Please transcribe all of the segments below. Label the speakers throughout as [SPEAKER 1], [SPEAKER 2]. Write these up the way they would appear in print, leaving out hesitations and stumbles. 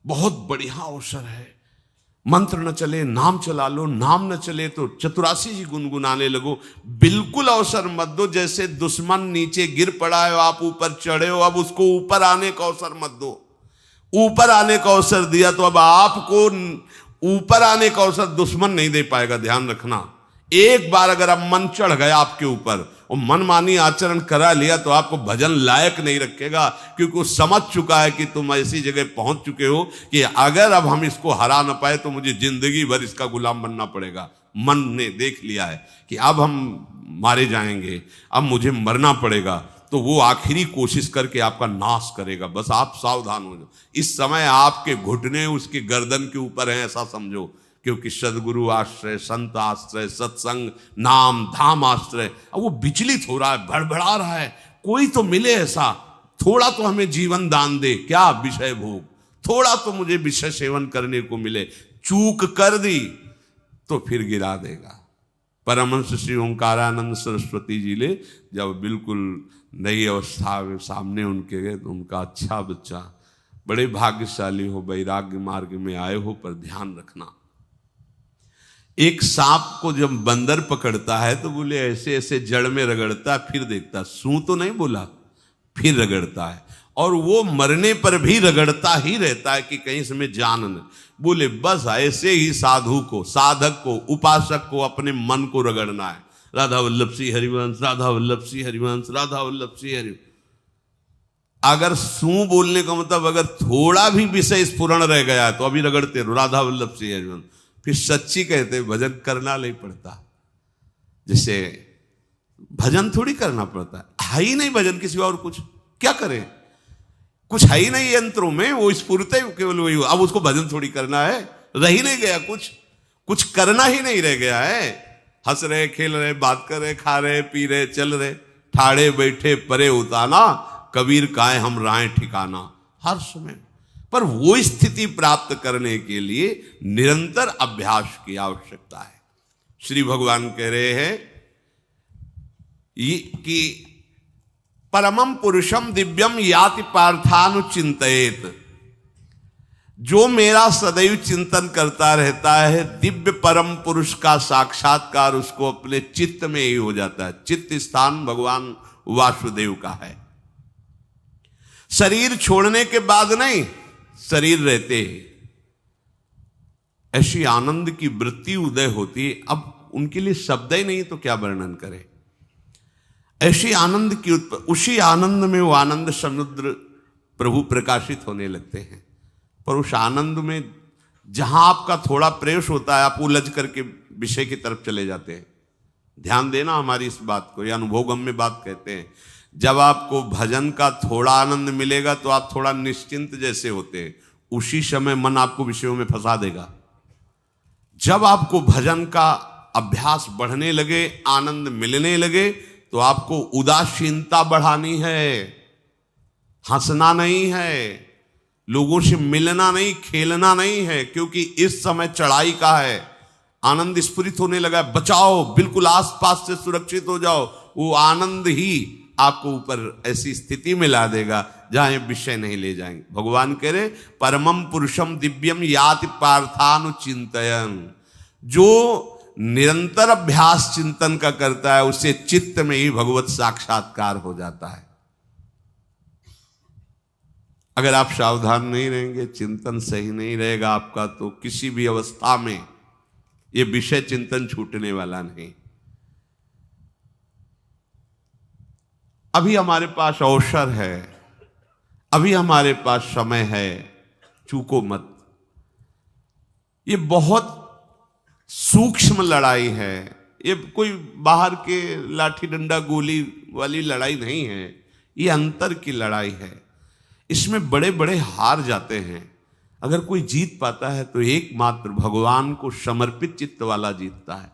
[SPEAKER 1] बहुत बढ़िया अवसर है। मंत्र न चले नाम चला लो, नाम न चले तो चतुरासी जी गुनगुनाने लगो। बिल्कुल अवसर मत दो, जैसे दुश्मन नीचे गिर पड़ा है आप ऊपर चढ़े हो, अब उसको ऊपर आने का अवसर मत दो। ऊपर आने का अवसर दिया तो अब आपको ऊपर आने का अवसर दुश्मन नहीं दे पाएगा। ध्यान रखना, एक बार अगर अब मन चढ़ गया आपके ऊपर और मनमानी आचरण करा लिया तो आपको भजन लायक नहीं रखेगा, क्योंकि वो समझ चुका है कि तुम ऐसी जगह पहुंच चुके हो कि अगर अब हम इसको हरा ना पाए तो मुझे जिंदगी भर इसका गुलाम बनना पड़ेगा। मन ने देख लिया है कि अब हम मारे जाएंगे, अब मुझे मरना पड़ेगा, तो वो आखिरी कोशिश करके आपका नाश करेगा। बस आप सावधान हो जाओ। इस समय आपके घुटने उसके गर्दन के ऊपर हैं, ऐसा समझो, क्योंकि सदगुरु आश्रय, संत आश्रय, सत्संग, नाम धाम आश्रय। अब वो विचलित हो रहा है, भड़बड़ा रहा है, कोई तो मिले ऐसा, थोड़ा तो हमें जीवन दान दे, क्या विषय भोग, थोड़ा तो मुझे विषय सेवन करने को मिले। चूक कर दी तो फिर गिरा देगा। परमहंस श्री ओंकारानंद सरस्वती जी ले जब बिल्कुल नई अवस्था में सामने उनके गए तो उनका, अच्छा बच्चा, बड़े भाग्यशाली हो, वैराग्य मार्ग में आए हो, पर ध्यान रखना, एक सांप को जब बंदर पकड़ता है तो बोले ऐसे ऐसे जड़ में रगड़ता है, फिर देखता, सू तो नहीं बोला, फिर रगड़ता है, और वो मरने पर भी रगड़ता ही रहता है कि कहीं इसमें जान न। बोले बस ऐसे ही साधु को, साधक को, उपासक को अपने मन को रगड़ना है। राधा वल्लभ सिंह हरिवंश, राधा वल्लभ सिंह हरिवंश, राधा वल्लभ सिंह हरिवंश। अगर सू बोलने का मतलब अगर थोड़ा भी विषय स्फुरण रह गया है तो अभी रगड़ते रहो, राधा वल्लभ सिंह हरिवंश। फिर सच्ची कहते भजन करना नहीं पड़ता। जैसे भजन थोड़ी करना पड़ता है ही नहीं भजन, किसी और कुछ क्या करें, कुछ है ही नहीं यंत्रों में, वो स्फुरते केवल वही। अब उसको भजन थोड़ी करना है, रह ही नहीं गया, कुछ करना ही नहीं रह गया है। हंस रहे, खेल रहे, बात कर रहे, खा रहे, पी रहे, चल रहे, ठाड़े बैठे परे उताना, कबीर काहे हम राय ठिकाना, हर समय। पर वो स्थिति प्राप्त करने के लिए निरंतर अभ्यास की आवश्यकता है। श्री भगवान कह रहे हैं कि परमम पुरुषम दिव्यम याति पार्थानुचिंतयेत, जो मेरा सदैव चिंतन करता रहता है, दिव्य परम पुरुष का साक्षात्कार उसको अपने चित्त में ही हो जाता है। चित्त स्थान भगवान वासुदेव का है। शरीर छोड़ने के बाद नहीं, शरीर रहते ही ऐसी आनंद की वृत्ति उदय होती। अब उनके लिए शब्द ही नहीं तो क्या वर्णन करें। ऐसी आनंद की उसी आनंद में वो आनंद समुद्र प्रभु प्रकाशित होने लगते हैं। पर उस आनंद में जहां आपका थोड़ा प्रवेश होता है, आप उलझ करके विषय की तरफ चले जाते हैं। ध्यान देना हमारी इस बात को, यह अनुभवगम्य बात कहते हैं। जब आपको भजन का थोड़ा आनंद मिलेगा तो आप थोड़ा निश्चिंत जैसे होते हैं, उसी समय मन आपको विषयों में फंसा देगा। जब आपको भजन का अभ्यास बढ़ने लगे, आनंद मिलने लगे, तो आपको उदासीनता बढ़ानी है, हंसना नहीं है, लोगों से मिलना नहीं, खेलना नहीं है, क्योंकि इस समय चढ़ाई का है। आनंद स्फुरित होने लगा, बचाओ, बिल्कुल आसपास से सुरक्षित हो जाओ। वो आनंद ही आपको ऊपर ऐसी स्थिति में ला देगा जहां ये विषय नहीं ले जाएंगे। भगवान कह रहे परमम पुरुषम दिव्यम याति पार्थानुचिंतयन्, जो निरंतर अभ्यास चिंतन का करता है उससे चित्त में ही भगवत साक्षात्कार हो जाता है। अगर आप सावधान नहीं रहेंगे, चिंतन सही नहीं रहेगा आपका, तो किसी भी अवस्था में ये विषय चिंतन छूटने वाला नहीं। अभी हमारे पास अवसर है, अभी हमारे पास समय है, चूको मत। ये बहुत सूक्ष्म लड़ाई है, ये कोई बाहर के लाठी डंडा गोली वाली लड़ाई नहीं है, ये अंतर की लड़ाई है। इसमें बड़े बड़े हार जाते हैं। अगर कोई जीत पाता है तो एकमात्र भगवान को समर्पित चित्त वाला जीतता है।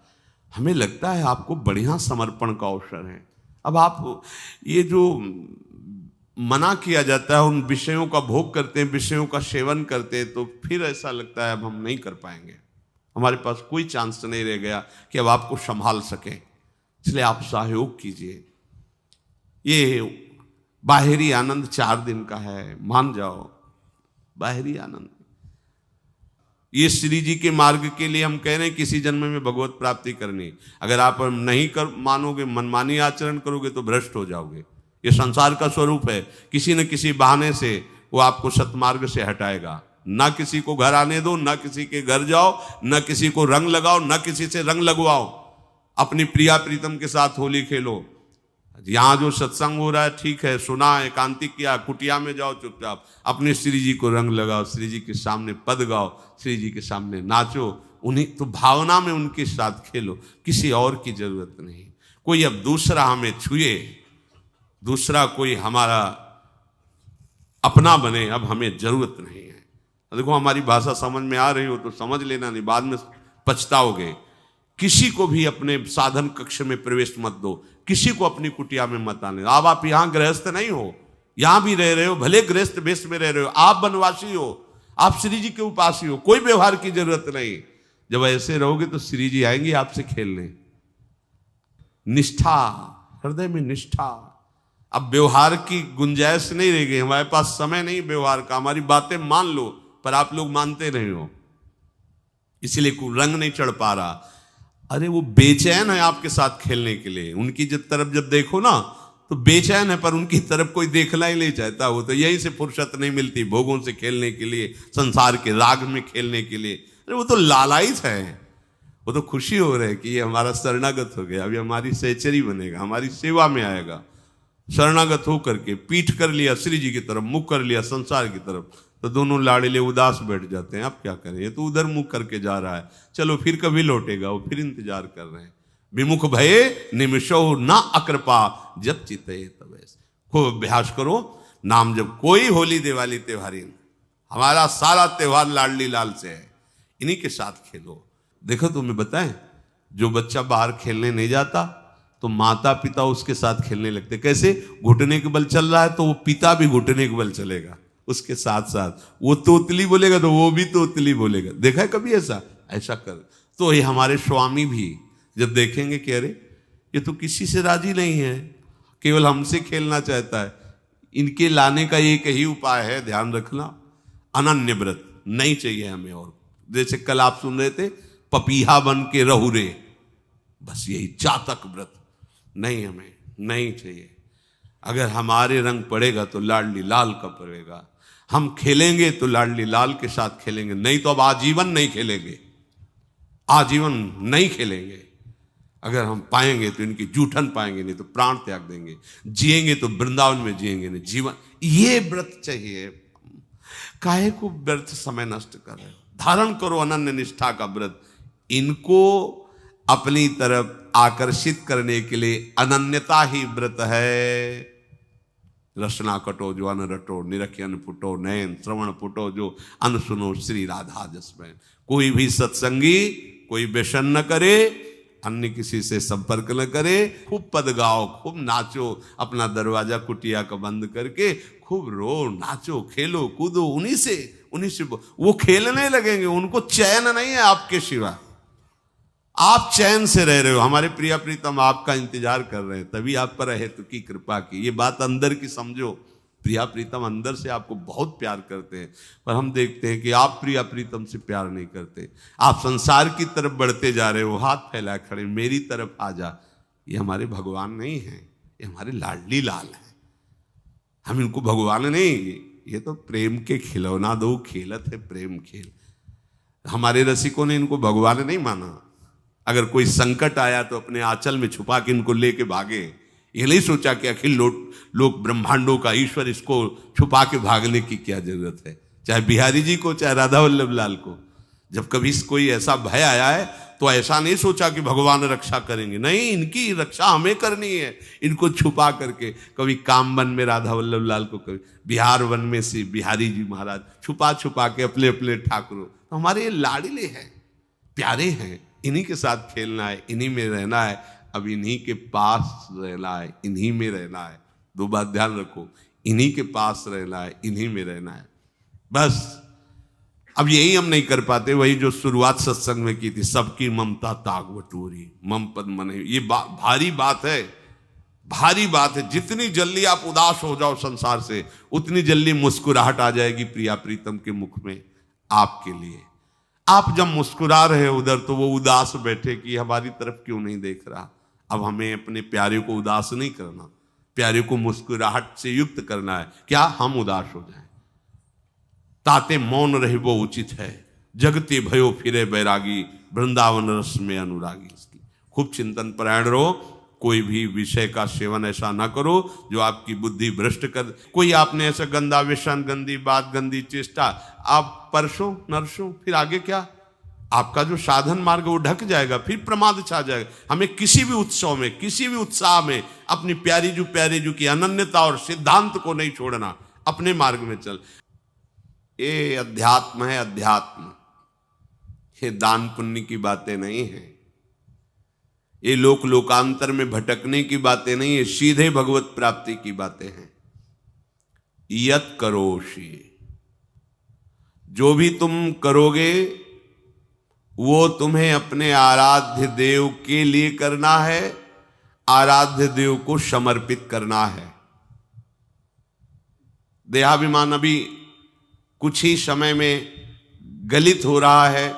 [SPEAKER 1] हमें लगता है आपको बढ़िया समर्पण का अवसर है। अब आप ये जो मना किया जाता है, उन विषयों का भोग करते हैं, विषयों का सेवन करते हैं, तो फिर ऐसा लगता है अब हम नहीं कर पाएंगे, हमारे पास कोई चांस नहीं रह गया कि अब आपको संभाल सके। इसलिए आप सहयोग कीजिए। ये बाहरी आनंद 4 दिन का है, मान जाओ, बाहरी आनंद। ये श्री जी के मार्ग के लिए हम कह रहे हैं किसी जन्म में भगवत प्राप्ति करनी। अगर आप नहीं कर मानोगे, मनमानी आचरण करोगे तो भ्रष्ट हो जाओगे। ये संसार का स्वरूप है, किसी न किसी बहाने से वो आपको सतमार्ग से हटाएगा। ना किसी को घर आने दो, ना किसी के घर जाओ, ना किसी को रंग लगाओ, ना किसी से रंग लगवाओ। अपनी प्रिया प्रीतम के साथ होली खेलो। यहाँ जो सत्संग हो रहा है ठीक है, सुना, एकांतिक किया, कुटिया में जाओ चुपचाप, अपने श्री जी को रंग लगाओ, श्री जी के सामने पद गाओ, श्री जी के सामने नाचो, उन्हीं तो भावना में उनके साथ खेलो, किसी और की जरूरत नहीं। कोई अब दूसरा हमें छुए, दूसरा कोई हमारा अपना बने, अब हमें जरूरत नहीं है। देखो हमारी भाषा समझ में आ रही हो तो समझ लेना, नहीं बाद में पछताओगे। किसी को भी अपने साधन कक्ष में प्रवेश मत दो, किसी को अपनी कुटिया में मत आने। अब आप यहां गृहस्थ नहीं हो, यहां भी रह रहे हो, भले गृहस्थ वेश में रह रहे हो, आप वनवासी हो, आप श्री जी के उपासी हो, कोई व्यवहार की जरूरत नहीं। जब ऐसे रहोगे तो श्री जी आएंगे आपसे खेलने। निष्ठा, हृदय में निष्ठा। अब व्यवहार की गुंजाइश नहीं रह गई, हमारे पास समय नहीं व्यवहार का। हमारी बातें मान लो पर आप लोग मानते नहीं हो, इसलिए रंग नहीं चढ़ पा रहा। अरे वो बेचैन है आपके साथ खेलने के लिए, उनकी तरफ जब देखो ना तो बेचैन है, पर उनकी तरफ कोई देखना ही नहीं चाहता। वो तो यहीं से फुर्सत नहीं मिलती भोगों से खेलने के लिए, संसार के राग में खेलने के लिए। अरे वो तो लालायित है, वो तो खुशी हो रहे कि ये हमारा शरणागत हो गया, अभी हमारी सहचरी बनेगा, हमारी सेवा में आएगा। शरणागत होकर के पीठ कर लिया श्री जी की तरफ, मुख कर लिया संसार की तरफ, तो दोनों लाड़िले उदास बैठ जाते हैं। अब क्या करें, ये तो उधर मुख करके जा रहा है, चलो फिर कभी लौटेगा, वो फिर इंतजार कर रहे हैं। विमुख भये निमिषो ना अकृपा जब चिते तब। खूब अभ्यास करो, नाम जब कोई होली दिवाली त्योहारी, हमारा सारा त्योहार लाडली लाल से है, इन्हीं के साथ खेलो। देखो तुम्हें बताएं, जो बच्चा बाहर खेलने नहीं जाता तो माता पिता उसके साथ खेलने लगते। कैसे? घुटने के बल चल रहा है तो वो पिता भी घुटने के बल चलेगा उसके साथ साथ। वो तोतली बोलेगा तो वो भी तोतली बोलेगा। देखा है कभी ऐसा? ऐसा कर तो ये हमारे स्वामी भी जब देखेंगे कि अरे ये तो किसी से राजी नहीं है, केवल हमसे खेलना चाहता है, इनके लाने का एक ही उपाय है, ध्यान रखना, अनन्य व्रत नहीं चाहिए हमें। और जैसे कल आप सुन रहे थे, पपीहा बन के रहू रे, बस यही चातक व्रत नहीं, हमें नहीं चाहिए। अगर हमारे रंग पड़ेगा तो लाडली लाल का पड़ेगा, हम खेलेंगे तो लाडली लाल के साथ खेलेंगे, नहीं तो अब आजीवन नहीं खेलेंगे, आजीवन नहीं खेलेंगे। अगर हम पाएंगे तो इनकी जूठन पाएंगे, नहीं तो प्राण त्याग देंगे। जिएंगे तो वृंदावन में जिएंगे, नहीं जीवन। ये व्रत चाहिए। काहे को व्यर्थ समय नष्ट कर रहे हो? धारण करो अनन्य निष्ठा का व्रत। इनको अपनी तरफ आकर्षित करने के लिए अनन्यता ही व्रत है। रसना कटो जो अन रटो, निरखियन फुटो नयन, श्रवण फुटो जो अन सुनो, श्री राधा जसमैन। कोई भी सत्संगी कोई व्यसन न करे, अन्य किसी से संपर्क न करे, खूब पद गाओ, खूब नाचो, अपना दरवाजा कुटिया का बंद करके खूब रो, नाचो, खेलो, कूदो, उन्हीं से वो खेलने लगेंगे। उनको चैन नहीं है आपके सिवा, आप चैन से रह रहे हो। हमारे प्रिया प्रीतम आपका इंतजार कर रहे हैं, तभी आप पर हेतु की कृपा की। ये बात अंदर की समझो, प्रिया प्रीतम अंदर से आपको बहुत प्यार करते हैं, पर हम देखते हैं कि आप प्रिया प्रीतम से प्यार नहीं करते। आप संसार की तरफ बढ़ते जा रहे हो, हाथ फैला खड़े, मेरी तरफ आ जा। ये हमारे भगवान नहीं है, ये हमारे लाडली लाल हैं। हम इनको भगवान नहीं, ये तो प्रेम के खिलौना दो खेलत है प्रेम खेल। हमारे रसिकों ने इनको भगवान नहीं माना। अगर कोई संकट आया तो अपने आंचल में छुपा के इनको लेके भागे। ये नहीं सोचा कि अखिल लोक ब्रह्मांडों का ईश्वर, इसको छुपा के भागने की क्या जरूरत है। चाहे बिहारी जी को, चाहे राधा वल्लभ लाल को, जब कभी कोई ऐसा भय आया है तो ऐसा नहीं सोचा कि भगवान रक्षा करेंगे, नहीं, इनकी रक्षा हमें करनी है। इनको छुपा करके, कभी काम वन में राधा वल्लभ लाल को, कभी बिहार वन में से बिहारी जी महाराज, छुपा छुपा के अपने अपने ठाकुरों। तो हमारे ये लाडले हैं, प्यारे हैं, इन्हीं के साथ खेलना है, इन्हीं में रहना है, अब इन्हीं के पास रहना है, इन्हीं में रहना है। दो बात ध्यान रखो, इन्हीं के पास रहना है, इन्हीं में रहना है, बस। अब यही हम नहीं कर पाते, वही जो शुरुआत सत्संग में की थी, सबकी ममता ताग बटोरी, मम पद मन। ये भारी बात है, भारी बात है। जितनी जल्दी आप उदास हो जाओ संसार से, उतनी जल्दी मुस्कुराहट आ जाएगी प्रिया प्रीतम के मुख में आपके लिए। आप जब मुस्कुरा रहे उधर तो वो उदास बैठे कि हमारी तरफ क्यों नहीं देख रहा। अब हमें अपने प्यारे को उदास नहीं करना, प्यारे को मुस्कुराहट से युक्त करना है। क्या हम उदास हो जाएं? ताते मौन रहे वो उचित है, जगते भयो फिरे बैरागी, वृंदावन रस में अनुरागी। इसकी खूब चिंतन परायण रहो, कोई भी विषय का सेवन ऐसा ना करो जो आपकी बुद्धि भ्रष्ट कर। कोई आपने ऐसा गंदा व्यसन, गंदी बात, गंदी चेष्टा आप परसों नरसों, फिर आगे क्या? आपका जो साधन मार्ग वो ढक जाएगा, फिर प्रमाद छा जाएगा। हमें किसी भी उत्सव में, किसी भी उत्साह में अपनी प्यारी जो की अनन्यता और सिद्धांत को नहीं छोड़ना, अपने मार्ग में चल। ये अध्यात्म है, अध्यात्म। ये दान पुण्य की बातें नहीं है, ये लोकांतर में भटकने की बातें नहीं है, सीधे भगवत प्राप्ति की बातें हैं। यत करोषि, जो भी तुम करोगे वो तुम्हें अपने आराध्य देव के लिए करना है, आराध्य देव को समर्पित करना है। देहाभिमान अभी कुछ ही समय में गलित हो रहा है,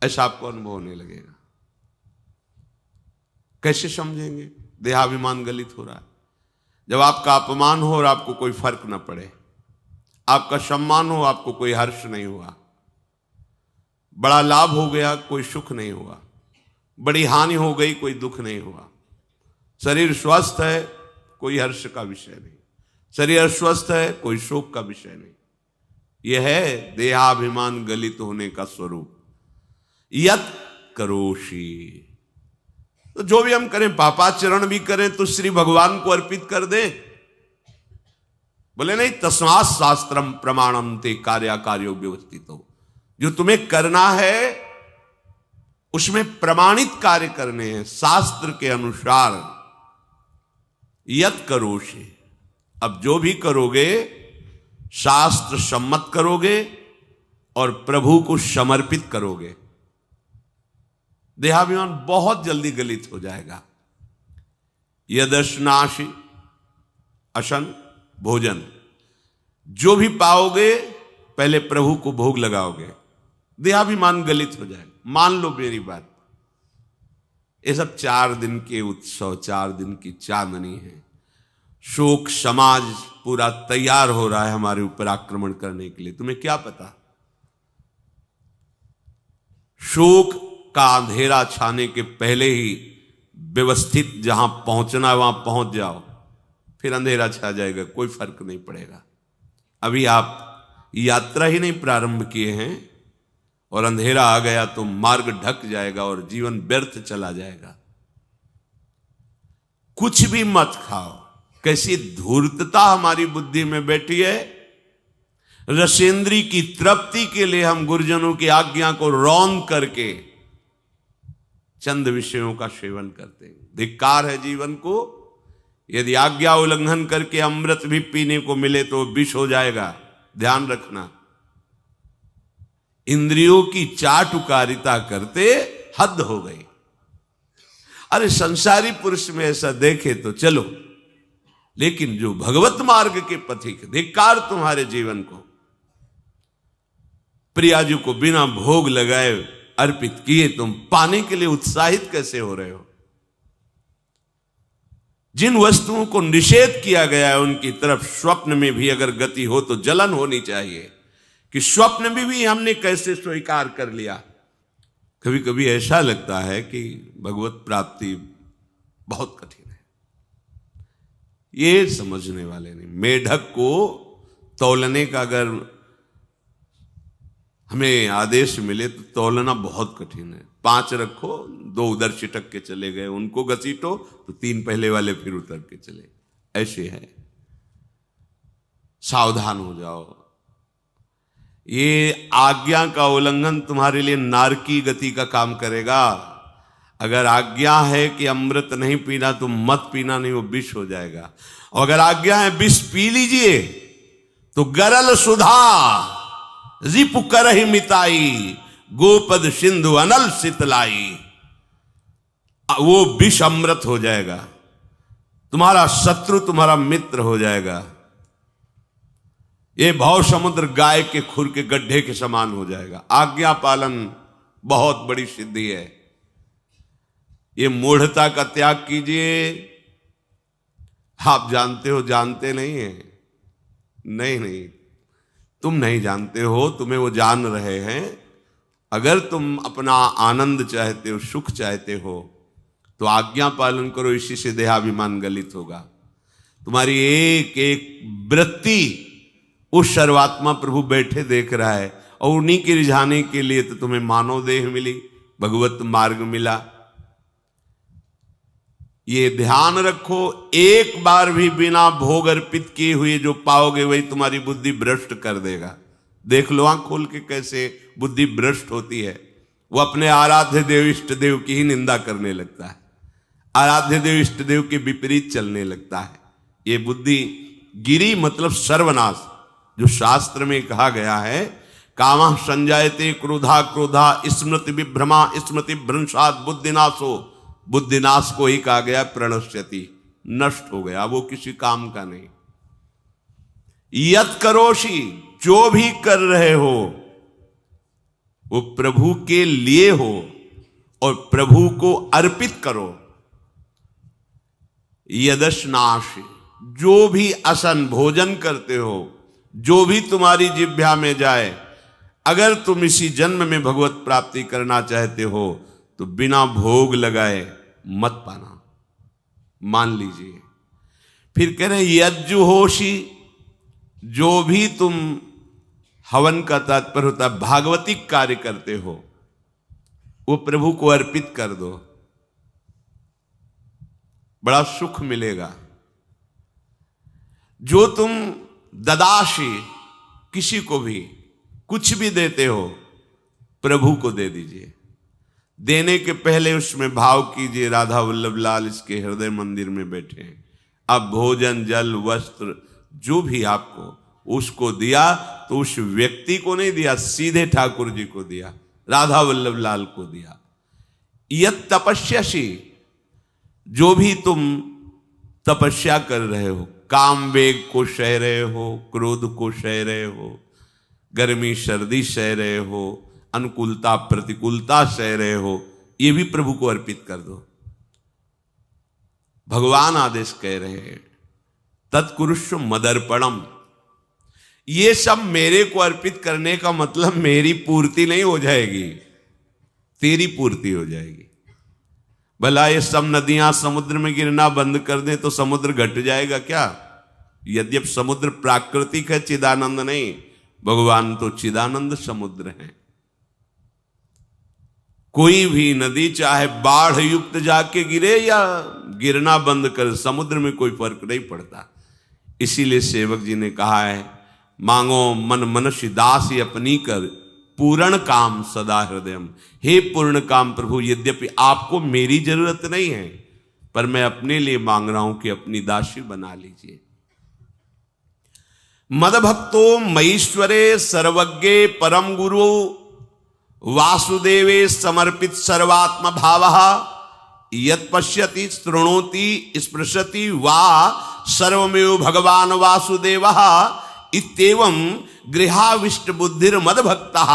[SPEAKER 1] ऐसा आपको अनुभव होने लगेगा। कैसे समझेंगे? देहाभिमान गलित हो रहा है। जब आपका अपमान हो और आपको कोई फर्क न पड़े, आपका सम्मान हो, आपको कोई हर्ष नहीं हुआ, बड़ा लाभ हो गया, कोई सुख नहीं हुआ, बड़ी हानि हो गई, कोई दुख नहीं हुआ, शरीर स्वस्थ है, कोई हर्ष का विषय नहीं, शरीर अस्वस्थ है, कोई शोक का विषय नहीं। यह है देहाभिमान गलित होने का स्वरूप। यत करोषि, तो जो भी हम करें, पापाचरण भी करें तो श्री भगवान को अर्पित कर दें। बोले नहीं, तस्मात् शास्त्रम प्रमाणम ते कार्याकार्यो व्यवस्थितो। जो तुम्हें करना है उसमें प्रमाणित कार्य करने हैं, शास्त्र के अनुसार। यत करोषि, अब जो भी करोगे शास्त्र सम्मत करोगे और प्रभु को समर्पित करोगे। देहाभिमान बहुत जल्दी गलित हो जाएगा। यदश्नासि, अशन भोजन, जो भी पाओगे पहले प्रभु को भोग लगाओगे, देहाभिमान गलित हो जाएगा। मान लो मेरी बात, ये सब 4 दिन के उत्सव, 4 दिन की चांदनी है। शोक समाज पूरा तैयार हो रहा है हमारे ऊपर आक्रमण करने के लिए। तुम्हें क्या पता? शोक का अंधेरा छाने के पहले ही व्यवस्थित जहां पहुंचना है वहां पहुंच जाओ, फिर अंधेरा छा जाएगा, कोई फर्क नहीं पड़ेगा। अभी आप यात्रा ही नहीं प्रारंभ किए हैं और अंधेरा आ गया तो मार्ग ढक जाएगा और जीवन व्यर्थ चला जाएगा। कुछ भी मत खाओ। कैसी धूर्तता हमारी बुद्धि में बैठी है। रसेंद्री की तृप्ति के लिए हम गुरुजनों की आज्ञा को रौंद करके चंद विषयों का सेवन करते हैं। धिक्कार है जीवन को। यदि आज्ञा उल्लंघन करके अमृत भी पीने को मिले तो विष हो जाएगा, ध्यान रखना। इंद्रियों की चाटुकारिता करते हद हो गई। अरे संसारी पुरुष में ऐसा देखे तो चलो, लेकिन जो भगवत मार्ग के पथिक, धिक्कार तुम्हारे जीवन को। प्रियाजू को बिना भोग लगाए अर्पित किए तुम पाने के लिए उत्साहित कैसे हो रहे हो? जिन वस्तुओं को निषेध किया गया है उनकी तरफ स्वप्न में भी अगर गति हो तो जलन होनी चाहिए कि स्वप्न में भी हमने कैसे स्वीकार कर लिया। कभी कभी ऐसा लगता है कि भगवत प्राप्ति बहुत कठिन है, ये समझने वाले नहीं। मेढक को तौलने का अगर हमें आदेश मिले तो तौलना बहुत कठिन है। 5 रखो, 2 उधर छिटक के चले गए, उनको घसीटो तो 3 पहले वाले फिर उतर के चले। ऐसे है, सावधान हो जाओ। ये आज्ञा का उल्लंघन तुम्हारे लिए नारकी गति का काम करेगा। अगर आज्ञा है कि अमृत नहीं पीना तो मत पीना, नहीं वो विष हो जाएगा। और अगर आज्ञा है विष पी लीजिए तो गरल सुधा रिपु करहि मिताई, गोपद सिंधु अनल शीतलाई, वो विष अमृत हो जाएगा। तुम्हारा शत्रु तुम्हारा मित्र हो जाएगा। ये भव समुद्र गाय के खुर के गड्ढे के समान हो जाएगा। आज्ञा पालन बहुत बड़ी सिद्धि है। ये मूढ़ता का त्याग कीजिए। आप जानते हो, जानते नहीं है? नहीं, तुम नहीं जानते हो, तुम्हें वो जान रहे हैं। अगर तुम अपना आनंद चाहते हो, सुख चाहते हो, तो आज्ञा पालन करो। इसी से देहाभिमान गलित होगा। तुम्हारी एक एक वृत्ति उस सर्वात्मा प्रभु बैठे देख रहा है, और उन्हीं के रिझाने के लिए तो तुम्हें मानव देह मिली, भगवत मार्ग मिला। ये ध्यान रखो, एक बार भी बिना भोग अर्पित किए हुए जो पाओगे वही तुम्हारी बुद्धि भ्रष्ट कर देगा। देख लो आंख खोल के कैसे बुद्धि भ्रष्ट होती है। वो अपने आराध्य देव इष्ट देव की ही निंदा करने लगता है, आराध्य देव इष्ट देव के विपरीत चलने लगता है। ये बुद्धि गिरी मतलब सर्वनाश। जो शास्त्र में कहा गया है, कामः संजायते क्रोधा क्रोधा स्मृति विभ्रमा स्मृति भ्रंशात् बुद्धिनाशो, बुद्धिनाश को ही कहा गया प्रणश्यति, नष्ट हो गया, वो किसी काम का नहीं। यत करोषि, जो भी कर रहे हो वो प्रभु के लिए हो और प्रभु को अर्पित करो। यदश्नाशि, जो भी असन भोजन करते हो, जो भी तुम्हारी जिह्वा में जाए, अगर तुम इसी जन्म में भगवत प्राप्ति करना चाहते हो तो बिना भोग लगाए मत पाना, मान लीजिए। फिर कह रहे यज्जुहोषि, जो भी तुम, हवन का तात्पर्य होता है भागवतिक कार्य करते हो, वो प्रभु को अर्पित कर दो, बड़ा सुख मिलेगा। जो तुम ददाशी, किसी को भी कुछ भी देते हो, प्रभु को दे दीजिए। देने के पहले उसमें भाव कीजिए, राधा वल्लभ लाल इसके हृदय मंदिर में बैठे हैं। अब भोजन जल वस्त्र जो भी आपको उसको दिया तो उस व्यक्ति को नहीं दिया, सीधे ठाकुर जी को दिया, राधा वल्लभ लाल को दिया। यत तपस्यासी, जो भी तुम तपस्या कर रहे हो, काम वेग को सह रहे हो, क्रोध को सह रहे हो, गर्मी सर्दी सह रहे हो, अनुकूलता प्रतिकूलता सह रहे हो, ये भी प्रभु को अर्पित कर दो। भगवान आदेश कह रहे हैं तत्कुरुष्व मदर्पणम, ये सब मेरे को अर्पित करने का मतलब मेरी पूर्ति नहीं हो जाएगी, तेरी पूर्ति हो जाएगी। भला ये सब नदियां समुद्र में गिरना बंद कर दें तो समुद्र घट जाएगा क्या? यद्यप समुद्र प्राकृतिक है, चिदानंद नहीं, भगवान तो चिदानंद समुद्र है। कोई भी नदी चाहे बाढ़ युक्त जाके गिरे या गिरना बंद कर, समुद्र में कोई फर्क नहीं पड़ता। इसीलिए सेवक जी ने कहा है, मांगो मन मनुष्य दासी अपनी कर, पूर्ण काम सदा हृदयम। हे पूर्ण काम प्रभु, यद्यपि आपको मेरी जरूरत नहीं है, पर मैं अपने लिए मांग रहा हूं कि अपनी दासी बना लीजिए। मद भक्तो मईश्वरे सर्वज्ञे परम गुरु वासुदेवे समर्पित सर्वात्म भावः, यत् पश्यति शृणोति स्पृशति वा सर्वमेव भगवान वासुदेवः, इत्येवं गृहाविष्ट बुद्धिर मद भक्तः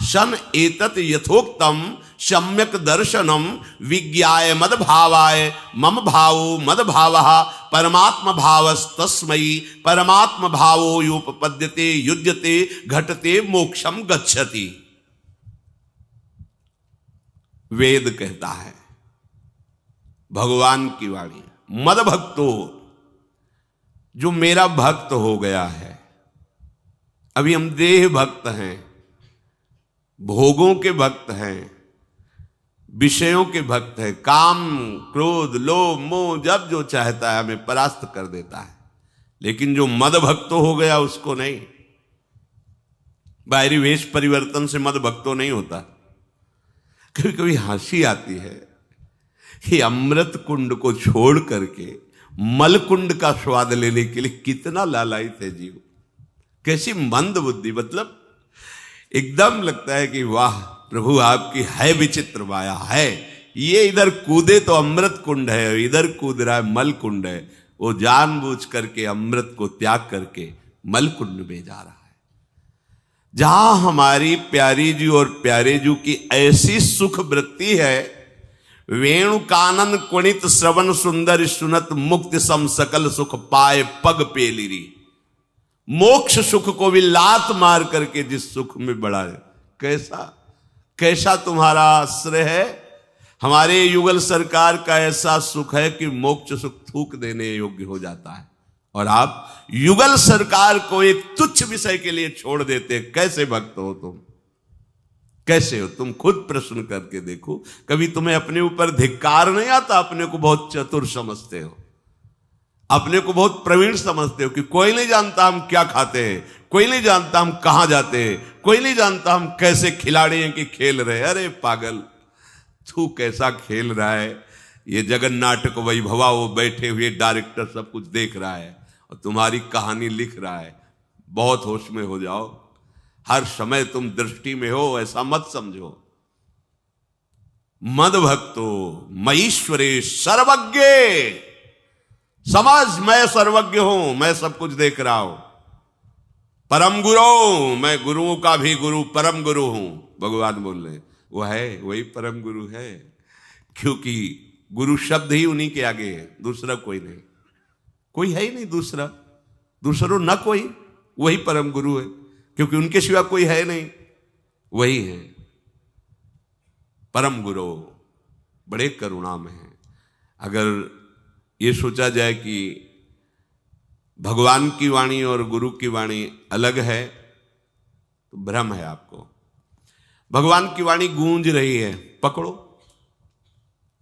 [SPEAKER 1] सन एतत् यथोक्तम सम्यक दर्शनम विज्ञाय मद भावाय मम भावो मद भावः परमात्म भावस्तस्मै परमात्म भावो योपपद्यते युज्यते घटते मोक्षम गच्छति। वेद कहता है, भगवान की वाणी, मद भक्तो, जो मेरा भक्त हो गया है। अभी हम देह भक्त हैं, भोगों के भक्त हैं, विषयों के भक्त हैं, काम क्रोध लोभ मोह जब जो चाहता है हमें परास्त कर देता है। लेकिन जो मद भक्त हो गया उसको नहीं। बाहरी वेश परिवर्तन से मद भक्तो नहीं होता। कभी कभी हंसी आती है कि अमृत कुंड को छोड़ करके मल कुंड का स्वाद लेने के लिए कितना लालायित है जीव। कैसी मंद बुद्धि, मतलब एकदम लगता है कि वाह प्रभु आपकी है विचित्र माया है। ये इधर कूदे तो अमृत कुंड है, इधर कूद रहा है मल कुंड है। वो जानबूझ करके अमृत को त्याग करके मलकुंड में जा रहा है। जहां हमारी प्यारी जी और प्यारे जी की ऐसी सुख वृत्ति है, वेणु कानन कुणित श्रवण सुंदर सुनत मुक्ति सम सकल सुख पाए पग पेलिरी। मोक्ष सुख को भी लात मार करके जिस सुख में बढ़ा है, कैसा कैसा तुम्हारा आश्रय है। हमारे युगल सरकार का ऐसा सुख है कि मोक्ष सुख थूक देने योग्य हो जाता है, और आप युगल सरकार को एक तुच्छ विषय के लिए छोड़ देते। कैसे भक्त हो तुम, कैसे हो तुम? खुद प्रश्न करके देखो। कभी तुम्हें अपने ऊपर धिक्कार नहीं आता? अपने को बहुत चतुर समझते हो, अपने को बहुत प्रवीण समझते हो कि कोई नहीं जानता हम क्या खाते हैं, कोई नहीं जानता हम कहां जाते हैं, कोई नहीं जानता हम कैसे खिलाड़ी हैं कि खेल रहे। अरे पागल, तू कैसा खेल रहा है। ये जगन नाटक वैभवा, वो बैठे हुए डायरेक्टर सब कुछ देख रहा है और तुम्हारी कहानी लिख रहा है। बहुत होश में हो जाओ, हर समय तुम दृष्टि में हो, ऐसा मत समझो। मद भक्तो मईश्वरे सर्वज्ञ, समझ मैं सर्वज्ञ हूं, मैं सब कुछ देख रहा हूं। परम गुरु, मैं गुरुओं का भी गुरु, परम गुरु हूं। भगवान बोल रहे वो है, वही परम गुरु है, क्योंकि गुरु शब्द ही उन्हीं के आगे है, दूसरा कोई नहीं, कोई है ही नहीं दूसरा, दूसरो न कोई, वही परम गुरु है, क्योंकि उनके सिवा कोई है नहीं, वही है परम गुरु। बड़े करुणा में है। अगर ये सोचा जाए कि भगवान की वाणी और गुरु की वाणी अलग है तो भ्रम है आपको। भगवान की वाणी गूंज रही है, पकड़ो।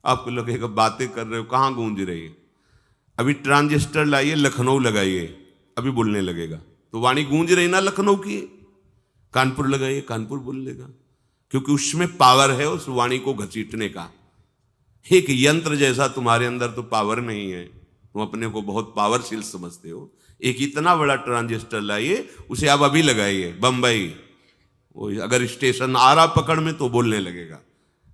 [SPEAKER 1] आपको लगेगा बातें कर रहे हो, कहां गूंज रही है? अभी ट्रांजिस्टर लाइए, लखनऊ लगाइए, अभी बोलने लगेगा। तो वाणी गूंज रही ना लखनऊ की। कानपुर लगाइए, कानपुर बोल लेगा, क्योंकि उसमें पावर है उस वाणी को घसीटने का। एक यंत्र जैसा तुम्हारे अंदर तो पावर नहीं है, तुम अपने को बहुत पावरशील समझते हो। एक इतना बड़ा ट्रांजिस्टर लाइए, उसे आप अभी लगाइए बंबई, वो अगर स्टेशन आ रहा पकड़ में तो बोलने लगेगा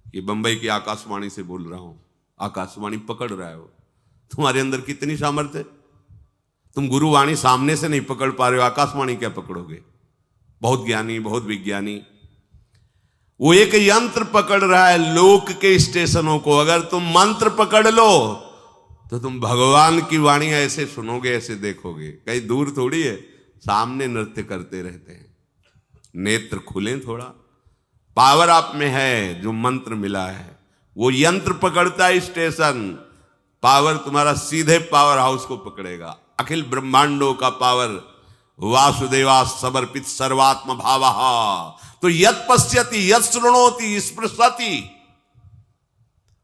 [SPEAKER 1] कि बंबई की आकाशवाणी से बोल रहा हूं। आकाशवाणी पकड़ रहा है वो। तुम्हारे अंदर कितनी सामर्थ्य है। तुम गुरुवाणी सामने से नहीं पकड़ पा रहे हो, आकाशवाणी क्या पकड़ोगे? बहुत ज्ञानी, बहुत विज्ञानी, वो एक यंत्र पकड़ रहा है लोक के स्टेशनों को। अगर तुम मंत्र पकड़ लो तो तुम भगवान की वाणी ऐसे सुनोगे, ऐसे देखोगे, कहीं दूर थोड़ी है, सामने नृत्य करते रहते हैं। नेत्र खुले थोड़ा, पावर आप में है, जो मंत्र मिला है वो यंत्र पकड़ता है स्टेशन। पावर तुम्हारा सीधे पावर हाउस को पकड़ेगा। अखिल ब्रह्मांडों का पावर वासुदेवा समर्पित सर्वात्म भावहा। तो यत् पश्यति यत् शृणोति स्पृशति,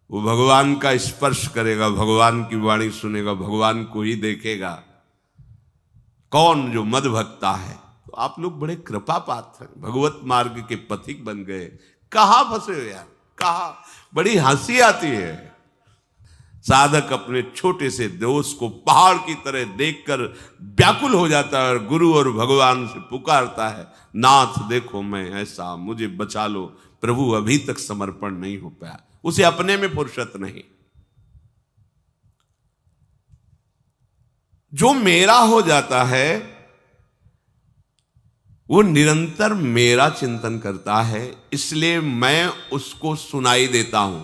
[SPEAKER 1] वो भगवान का स्पर्श करेगा, भगवान की वाणी सुनेगा, भगवान को ही देखेगा। कौन? जो मद भक्ता है। तो आप लोग बड़े कृपा पात्र हैं, भगवत मार्ग के पथिक बन गए। कहां फंसे हो यार, कहां? बड़ी हंसी आती है। साधक अपने छोटे से दोष को पहाड़ की तरह देखकर व्याकुल हो जाता है और गुरु और भगवान से पुकारता है, नाथ देखो मैं ऐसा, मुझे बचा लो। प्रभु अभी तक समर्पण नहीं हो पाया, उसे अपने में फुर्सत नहीं। जो मेरा हो जाता है वो निरंतर मेरा चिंतन करता है, इसलिए मैं उसको सुनाई देता हूं।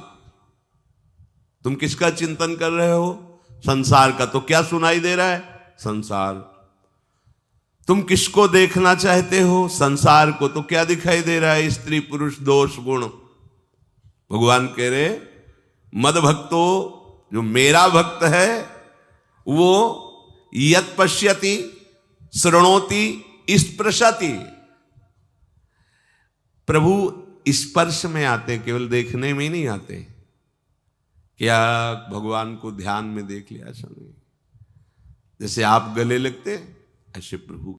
[SPEAKER 1] तुम किसका चिंतन कर रहे हो? संसार का। तो क्या सुनाई दे रहा है? संसार। तुम किसको देखना चाहते हो? संसार को। तो क्या दिखाई दे रहा है? स्त्री पुरुष दोष गुण। भगवान कह रहे मद भक्तो, जो मेरा भक्त है वो यत् पश्यति शृणोति स्पृशति। प्रभु स्पर्श में आते, केवल देखने में ही नहीं आते। क्या भगवान को ध्यान में देख लिया? ऐसा नहीं। जैसे आप गले लगते ऐसे प्रभु